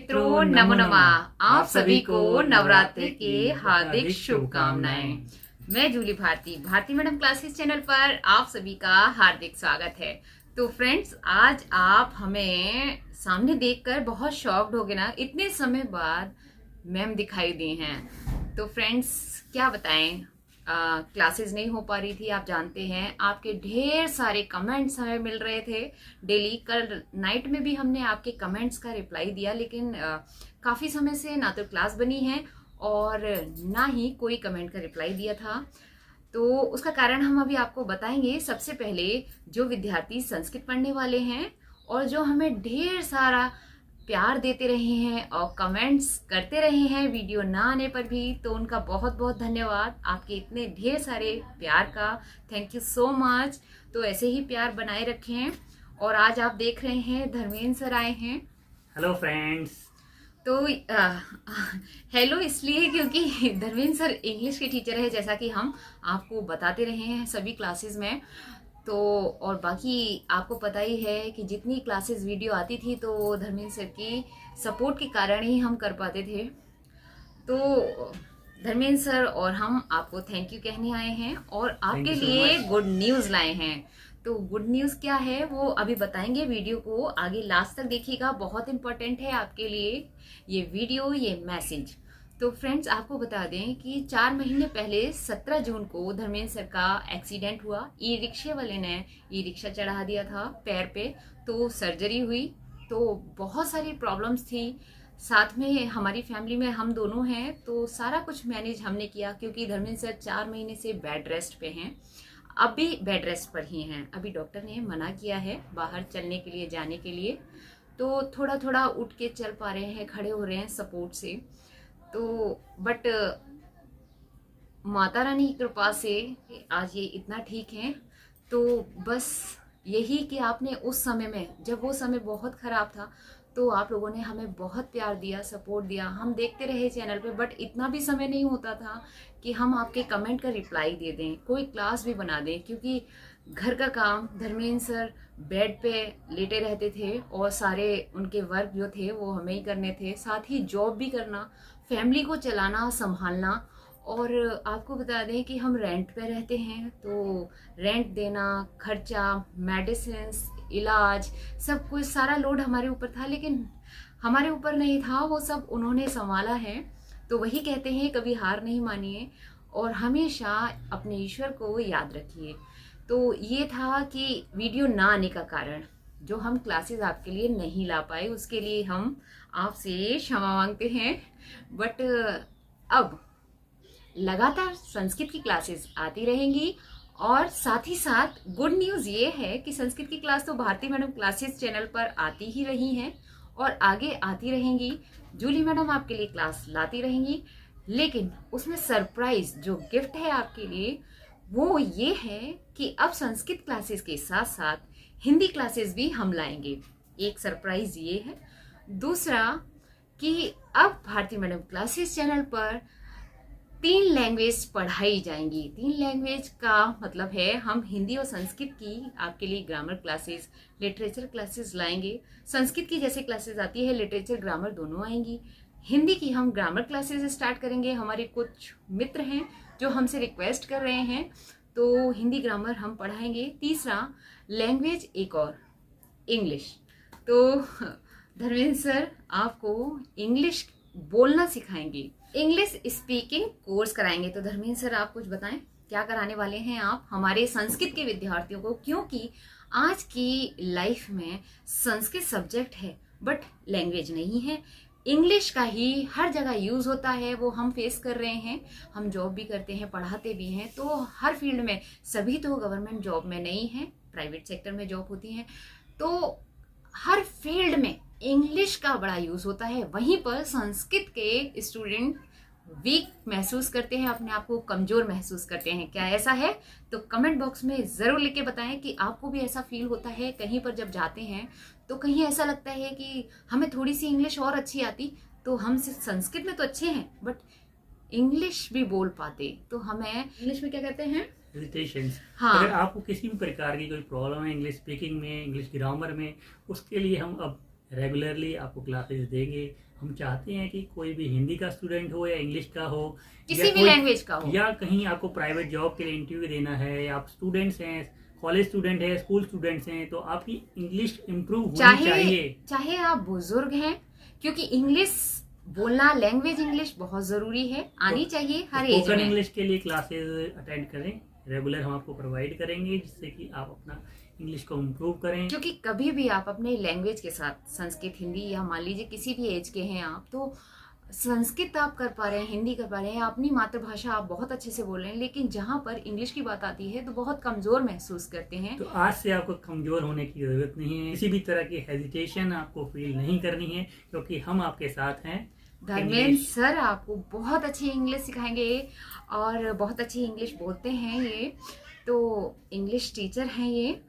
मित्रों नमो नमः। आप सभी को नवरात्रि की हार्दिक शुभकामनाएं। मैं Julie Bharti madam classes channel पर आप सभी का हार्दिक स्वागत है। तो फ्रेंड्स, आज आप हमें सामने देखकर बहुत शॉक्ड हो गए ना, इतने समय बाद मैम दिखाई दी हैं। तो फ्रेंड्स, क्या बताएं, क्लासेस नहीं हो पा रही थी। आप जानते हैं, आपके ढेर सारे कमेंट्स हमें मिल रहे थे डेली। कल नाइट में भी हमने आपके कमेंट्स का रिप्लाई दिया, लेकिन काफ़ी समय से ना तो क्लास बनी है और ना ही कोई कमेंट का रिप्लाई दिया था। तो उसका कारण हम अभी आपको बताएंगे। सबसे पहले, जो विद्यार्थी संस्कृत पढ़ने वाले हैं और जो हमें ढेर सारा प्यार देते रहे हैं और कमेंट्स करते रहे हैं वीडियो ना आने पर भी, तो उनका बहुत बहुत धन्यवाद। आपके इतने ढेर सारे प्यार का थैंक यू सो मच। तो ऐसे ही प्यार बनाए रखें। और आज आप देख रहे हैं धर्मेंद्र सर आए हैं। Hello friends. तो हेलो इसलिए क्योंकि धर्मेंद्र सर इंग्लिश के टीचर है, जैसा कि हम आपको बताते रहे हैं सभी क्लासेस में। तो और बाकी आपको पता ही है कि जितनी क्लासेस वीडियो आती थी तो धर्मेंद्र सर की सपोर्ट के कारण ही हम कर पाते थे। तो धर्मेंद्र सर और हम आपको थैंक यू कहने आए हैं और आपके लिए गुड न्यूज़ लाए हैं। तो गुड न्यूज़ क्या है वो अभी बताएंगे। वीडियो को आगे लास्ट तक देखिएगा, बहुत इंपॉर्टेंट है आपके लिए ये वीडियो, ये मैसेज। तो फ्रेंड्स, आपको बता दें कि 4 महीने पहले 17 जून को धर्मेंद्र सर का एक्सीडेंट हुआ। ई रिक्शे वाले ने ई रिक्शा चढ़ा दिया था पैर पे, तो सर्जरी हुई। तो बहुत सारी प्रॉब्लम्स थी, साथ में हमारी फैमिली में हम दोनों हैं, तो सारा कुछ मैनेज हमने किया। क्योंकि धर्मेंद्र सर 4 महीने से बेड रेस्ट पे हैं, अभी बेड रेस्ट पर ही हैं। अभी डॉक्टर ने मना किया है बाहर चलने के लिए, जाने के लिए। तो थोड़ा थोड़ा उठ के चल पा रहे हैं, खड़े हो रहे हैं सपोर्ट से। तो बट माता रानी की कृपा से आज ये इतना ठीक है। तो बस यही कि आपने उस समय में, जब वो समय बहुत ख़राब था, तो आप लोगों ने हमें बहुत प्यार दिया, सपोर्ट दिया। हम देखते रहे चैनल पे, बट इतना भी समय नहीं होता था कि हम आपके कमेंट का रिप्लाई दे दें, कोई क्लास भी बना दें। क्योंकि घर का काम, धर्मेंद्र सर बेड पे लेटे रहते थे और सारे उनके वर्क जो थे वो हमें ही करने थे, साथ ही जॉब भी करना, फैमिली को चलाना, संभालना। और आपको बता दें कि हम रेंट पे रहते हैं, तो रेंट देना, खर्चा, मेडिसिन, इलाज, सब कुछ, सारा लोड हमारे ऊपर था। लेकिन हमारे ऊपर नहीं था, वो सब उन्होंने संभाला है। तो वही कहते हैं, कभी हार नहीं मानिए और हमेशा अपने ईश्वर को याद रखिए। तो ये था कि वीडियो ना आने का कारण, जो हम क्लासेस आपके लिए नहीं ला पाए, उसके लिए हम आपसे क्षमा मांगते हैं। बट अब लगातार संस्कृत की क्लासेस आती रहेंगी। और साथ ही साथ गुड न्यूज़ ये है कि संस्कृत की क्लास तो भारती मैडम क्लासेस चैनल पर आती ही रही हैं और आगे आती रहेंगी। जूली मैडम आपके लिए क्लास लाती रहेंगी, लेकिन उसमें सरप्राइज जो गिफ्ट है आपके लिए वो ये है कि अब संस्कृत क्लासेस के साथ साथ हिंदी क्लासेस भी हम लाएंगे। एक सरप्राइज ये है। दूसरा कि अब भारती मैडम क्लासेस चैनल पर 3 लैंग्वेज पढ़ाई जाएंगी। 3 लैंग्वेज का मतलब है, हम हिंदी और संस्कृत की आपके लिए ग्रामर क्लासेस, लिटरेचर क्लासेस लाएंगे। संस्कृत की जैसे क्लासेस आती है, लिटरेचर ग्रामर दोनों आएंगी। हिंदी की हम ग्रामर क्लासेस स्टार्ट करेंगे। हमारे कुछ मित्र हैं जो हमसे रिक्वेस्ट कर रहे हैं, तो हिंदी ग्रामर हम पढ़ाएंगे। तीसरा लैंग्वेज एक और, इंग्लिश। तो धर्मेंद्र सर आपको इंग्लिश बोलना सिखाएंगे, इंग्लिश स्पीकिंग कोर्स कराएंगे। तो धर्मेंद्र सर आप कुछ बताएं, क्या कराने वाले हैं आप हमारे संस्कृत के विद्यार्थियों को? क्योंकि आज की लाइफ में संस्कृत सब्जेक्ट है बट लैंग्वेज नहीं है। इंग्लिश का ही हर जगह यूज होता है, वो हम फेस कर रहे हैं। हम जॉब भी करते हैं, पढ़ाते भी हैं, तो हर फील्ड में, सभी तो गवर्नमेंट जॉब में नहीं है, प्राइवेट सेक्टर में जॉब होती है। तो हर फील्ड में इंग्लिश का बड़ा यूज होता है। वहीं पर संस्कृत के स्टूडेंट वीक महसूस करते हैं, अपने आप को कमजोर महसूस करते हैं। क्या ऐसा है? तो कमेंट बॉक्स में जरूर लिख के बताएं कि आपको भी ऐसा फील होता है। कहीं पर जब जाते हैं तो कहीं ऐसा लगता है कि हमें थोड़ी सी इंग्लिश और अच्छी आती, तो हम संस्कृत में तो अच्छे हैं बट इंग्लिश भी बोल पाते, तो हमें इंग्लिश में क्या कहते हैं, हेजिटेशंस। हाँ। अगर आपको किसी भी प्रकार की कोई प्रॉब्लम है इंग्लिश स्पीकिंग में, इंग्लिश ग्रामर में, उसके लिए हम अब रेगुलरली आपको क्लासेस देंगे। हम चाहते हैं कि कोई भी हिंदी का स्टूडेंट हो या इंग्लिश का हो, किसी भी लैंग्वेज का हो, या कहीं आपको प्राइवेट जॉब के लिए इंटरव्यू देना है, या आप स्टूडेंट्स हैं, कॉलेज स्टूडेंट है, स्कूल स्टूडेंट्स हैं, तो आपकी इंग्लिश इम्प्रूव होनी चाहिए। चाहे आप बुजुर्ग हैं, क्योंकि इंग्लिश बोलना, लैंग्वेज इंग्लिश बहुत जरूरी है, आनी चाहिए हर एज स्पोकन में। इंग्लिश के लिए क्लासेस अटेंड करें, रेगुलर हम आपको प्रोवाइड करेंगे, जिससे कि आप अपना इंग्लिश को इम्प्रूव करें। क्योंकि कभी भी आप अपने लैंग्वेज के साथ, संस्कृत, हिंदी, या मान लीजिए किसी भी एज के हैं आप, तो संस्कृत आप कर पा रहे हैं, हिंदी कर पा रहे हैं, अपनी मातृभाषा आप बहुत अच्छे से बोल रहे हैं, लेकिन जहाँ पर इंग्लिश की बात आती है तो बहुत कमजोर महसूस करते हैं। तो आज से आपको कमजोर होने की जरूरत नहीं है, किसी भी तरह की हेजिटेशन आपको फील नहीं करनी है, क्योंकि हम आपके साथ हैं। धर्मेंद्र सर आपको बहुत अच्छी इंग्लिश सिखाएंगे और बहुत अच्छी इंग्लिश बोलते हैं ये, तो इंग्लिश टीचर हैं ये।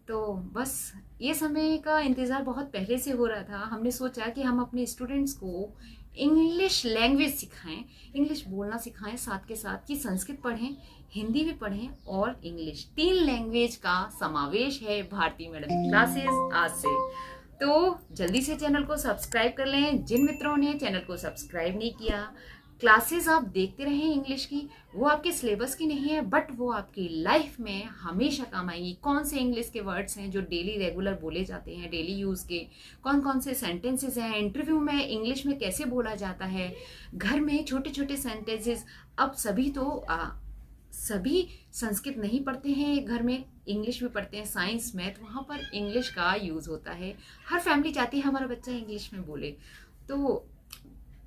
तो बस ये समय का इंतज़ार बहुत पहले से हो रहा था। हमने सोचा कि हम अपने स्टूडेंट्स को इंग्लिश लैंग्वेज सिखाएं, इंग्लिश बोलना सिखाएं, साथ के साथ कि संस्कृत पढ़ें, हिंदी भी पढ़ें और इंग्लिश, 3 लैंग्वेज का समावेश है भारती मैडम क्लासेस आज से। तो जल्दी से चैनल को सब्सक्राइब कर लें। जिन मित्रों ने चैनल को सब्सक्राइब नहीं किया, क्लासेस आप देखते रहें इंग्लिश की, वो आपके सिलेबस की नहीं है, बट वो आपकी लाइफ में हमेशा काम आएंगी। कौन से इंग्लिश के वर्ड्स हैं जो डेली रेगुलर बोले जाते हैं, डेली यूज़ के, कौन कौन से सेंटेंसेस हैं, इंटरव्यू में इंग्लिश में कैसे बोला जाता है, घर में छोटे छोटे सेंटेंसेस। अब सभी संस्कृत नहीं पढ़ते हैं, घर में इंग्लिश भी पढ़ते हैं, साइंस मैथ, वहाँ पर इंग्लिश का यूज़ होता है। हर फैमिली चाहती है हमारा बच्चा इंग्लिश में बोले, तो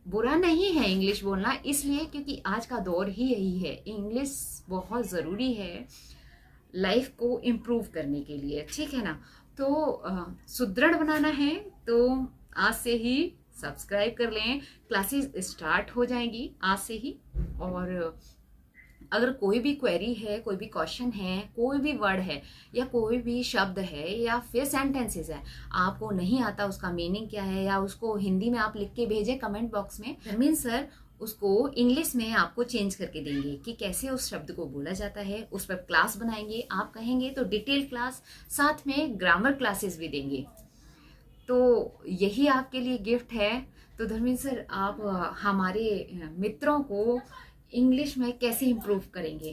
बुरा नहीं है इंग्लिश बोलना, इसलिए क्योंकि आज का दौर ही यही है। इंग्लिश बहुत ज़रूरी है लाइफ को इम्प्रूव करने के लिए, ठीक है ना। तो सुदृढ़ बनाना है तो आज से ही सब्सक्राइब कर लें। क्लासेस स्टार्ट हो जाएंगी आज से ही, और अगर कोई भी क्वेरी है, कोई भी क्वेश्चन है, कोई भी वर्ड है या कोई भी शब्द है या फिर सेंटेंसेस है, आपको नहीं आता उसका मीनिंग क्या है, या उसको हिंदी में आप लिख के भेजें कमेंट बॉक्स में। धर्मेंद्र सर उसको इंग्लिश में आपको चेंज करके देंगे कि कैसे उस शब्द को बोला जाता है, उस पर क्लास बनाएंगे। आप कहेंगे तो डिटेल क्लास, साथ में ग्रामर क्लासेस भी देंगे। तो यही आपके लिए गिफ्ट है। तो धर्मेंद्र सर आप हमारे मित्रों को इंग्लिश में कैसे इम्प्रूव करेंगे?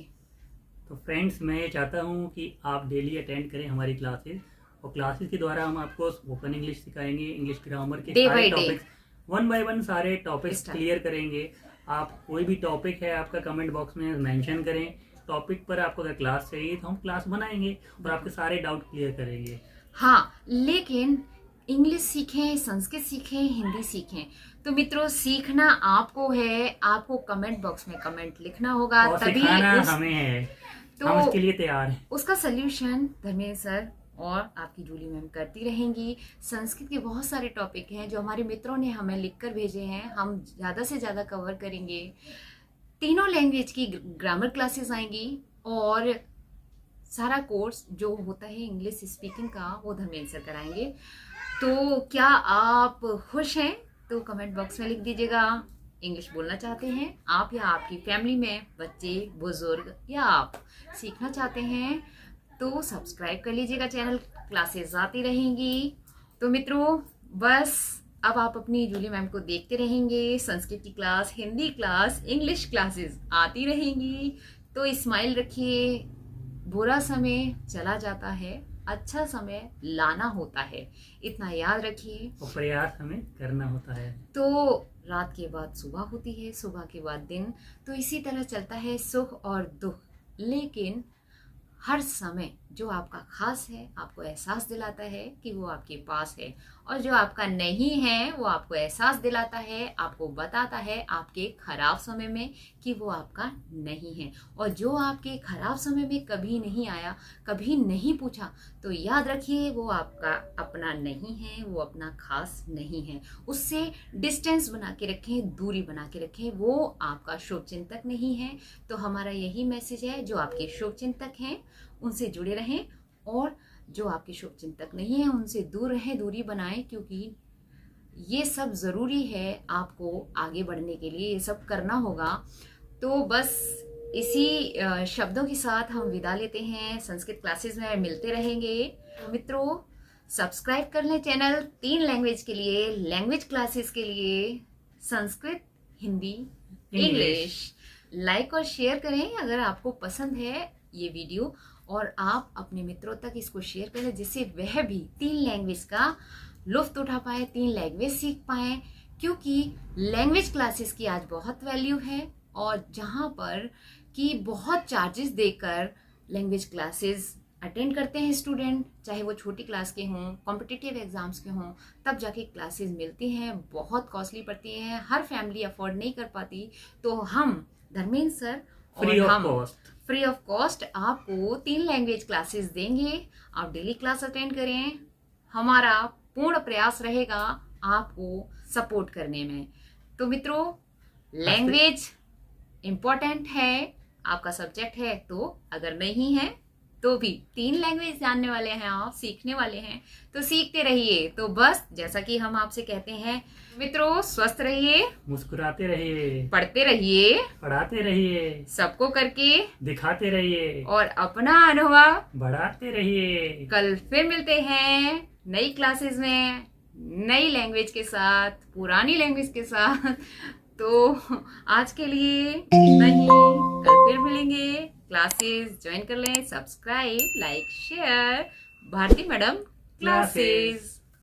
तो फ्रेंड्स, मैं ये चाहता हूँ कि आप डेली अटेंड करें हमारी क्लासेस, और क्लासेस के द्वारा हम आपको स्पोकन इंग्लिश सिखाएंगे, इंग्लिश ग्रामर के सारे टॉपिक्स 1 बाय 1 सारे टॉपिक्स क्लियर करेंगे। आप कोई भी टॉपिक है आपका कमेंट बॉक्स में मेंशन करें, टॉपिक पर आपको अगर क्लास चाहिए तो हम क्लास बनाएंगे और आपके सारे डाउट क्लियर करेंगे। हाँ, लेकिन इंग्लिश सीखें, संस्कृत सीखें, हिंदी सीखें, तो मित्रों सीखना आपको है। आपको कमेंट बॉक्स में कमेंट लिखना होगा, और तभी हमें है, तो हम इसके लिए तैयार हैं। उसका सल्यूशन धर्मेंद्र सर और आपकी जूली मैम करती रहेंगी। संस्कृत के बहुत सारे टॉपिक हैं जो हमारे मित्रों ने हमें लिखकर भेजे हैं, हम ज़्यादा से ज़्यादा कवर करेंगे। तीनों लैंग्वेज की ग्रामर क्लासेस आएंगी, और सारा कोर्स जो होता है इंग्लिश स्पीकिंग का वो धर्मेंद्र सर कराएंगे। तो क्या आप खुश हैं? तो कमेंट बॉक्स में लिख दीजिएगा। इंग्लिश बोलना चाहते हैं आप, या आपकी फैमिली में बच्चे, बुजुर्ग, या आप सीखना चाहते हैं, तो सब्सक्राइब कर लीजिएगा चैनल, क्लासेस आती रहेंगी। तो मित्रों बस अब आप अपनी जूली मैम को देखते रहेंगे, संस्कृत की class, Hindi class, English classes आती रहेंगी। तो स्माइल रखिए, बुरा समय चला जाता है, अच्छा समय लाना होता है, इतना याद रखिए। और प्रयास हमें करना होता है। तो रात के बाद सुबह होती है, सुबह के बाद दिन, तो इसी तरह चलता है सुख और दुख। लेकिन हर समय जो आपका खास है आपको एहसास दिलाता है कि वो आपके पास है, और जो आपका नहीं है वो आपको एहसास दिलाता है, आपको बताता है आपके खराब समय में कि वो आपका नहीं है। और जो आपके खराब समय में कभी नहीं आया, कभी नहीं पूछा, तो याद रखिए वो आपका अपना नहीं है, वो अपना खास नहीं है। उससे डिस्टेंस बना के रखें, दूरी बना के रखें, वो आपका शुभचिंतक नहीं है। तो हमारा यही मैसेज है, जो आपके शुभचिंतक हैं उनसे जुड़े रहें, और जो आपके शुभचिंतक नहीं है उनसे दूर रहें, दूरी बनाएं, क्योंकि ये सब ज़रूरी है आपको आगे बढ़ने के लिए, ये सब करना होगा। तो बस इसी शब्दों के साथ हम विदा लेते हैं। संस्कृत क्लासेस में मिलते रहेंगे। तो मित्रों सब्सक्राइब कर लें चैनल 3 लैंग्वेज के लिए, लैंग्वेज क्लासेस के लिए, संस्कृत, हिंदी, इंग्लिश। लाइक और शेयर करें अगर आपको पसंद है ये वीडियो, और आप अपने मित्रों तक इसको शेयर करें जिससे वह भी 3 लैंग्वेज का लुफ्त उठा पाए, 3 लैंग्वेज सीख पाए। क्योंकि लैंग्वेज क्लासेस की आज बहुत वैल्यू है, और जहाँ पर कि बहुत चार्जेस देकर लैंग्वेज क्लासेस अटेंड करते हैं स्टूडेंट, चाहे वो छोटी क्लास के हों, कॉम्पिटिटिव एग्जाम्स के हों, तब जाके क्लासेस मिलती हैं, बहुत कॉस्टली पड़ती हैं, हर फैमिली अफोर्ड नहीं कर पाती। तो हम धर्मेंद्र सर और हम फ्री ऑफ कॉस्ट आपको 3 लैंग्वेज क्लासेस देंगे। आप डेली क्लास अटेंड करें, हमारा पूर्ण प्रयास रहेगा आपको सपोर्ट करने में। तो मित्रों, लैंग्वेज इम्पोर्टेंट है, आपका सब्जेक्ट है, तो अगर नहीं है तो भी 3 लैंग्वेज जानने वाले हैं आप, सीखने वाले हैं, तो सीखते रहिए। तो बस जैसा कि हम आपसे कहते हैं मित्रों, स्वस्थ रहिए, मुस्कुराते रहिए, पढ़ते रहिए, पढ़ाते रहिए, सबको करके दिखाते रहिए, और अपना अनुभव बढ़ाते रहिए। कल फिर मिलते हैं नई क्लासेस में, नई लैंग्वेज के साथ, पुरानी लैंग्वेज के साथ। तो आज के लिए इतना ही, कल फिर मिलेंगे। क्लासेस ज्वाइन कर लें, subscribe, like, share, Bharti madam classes.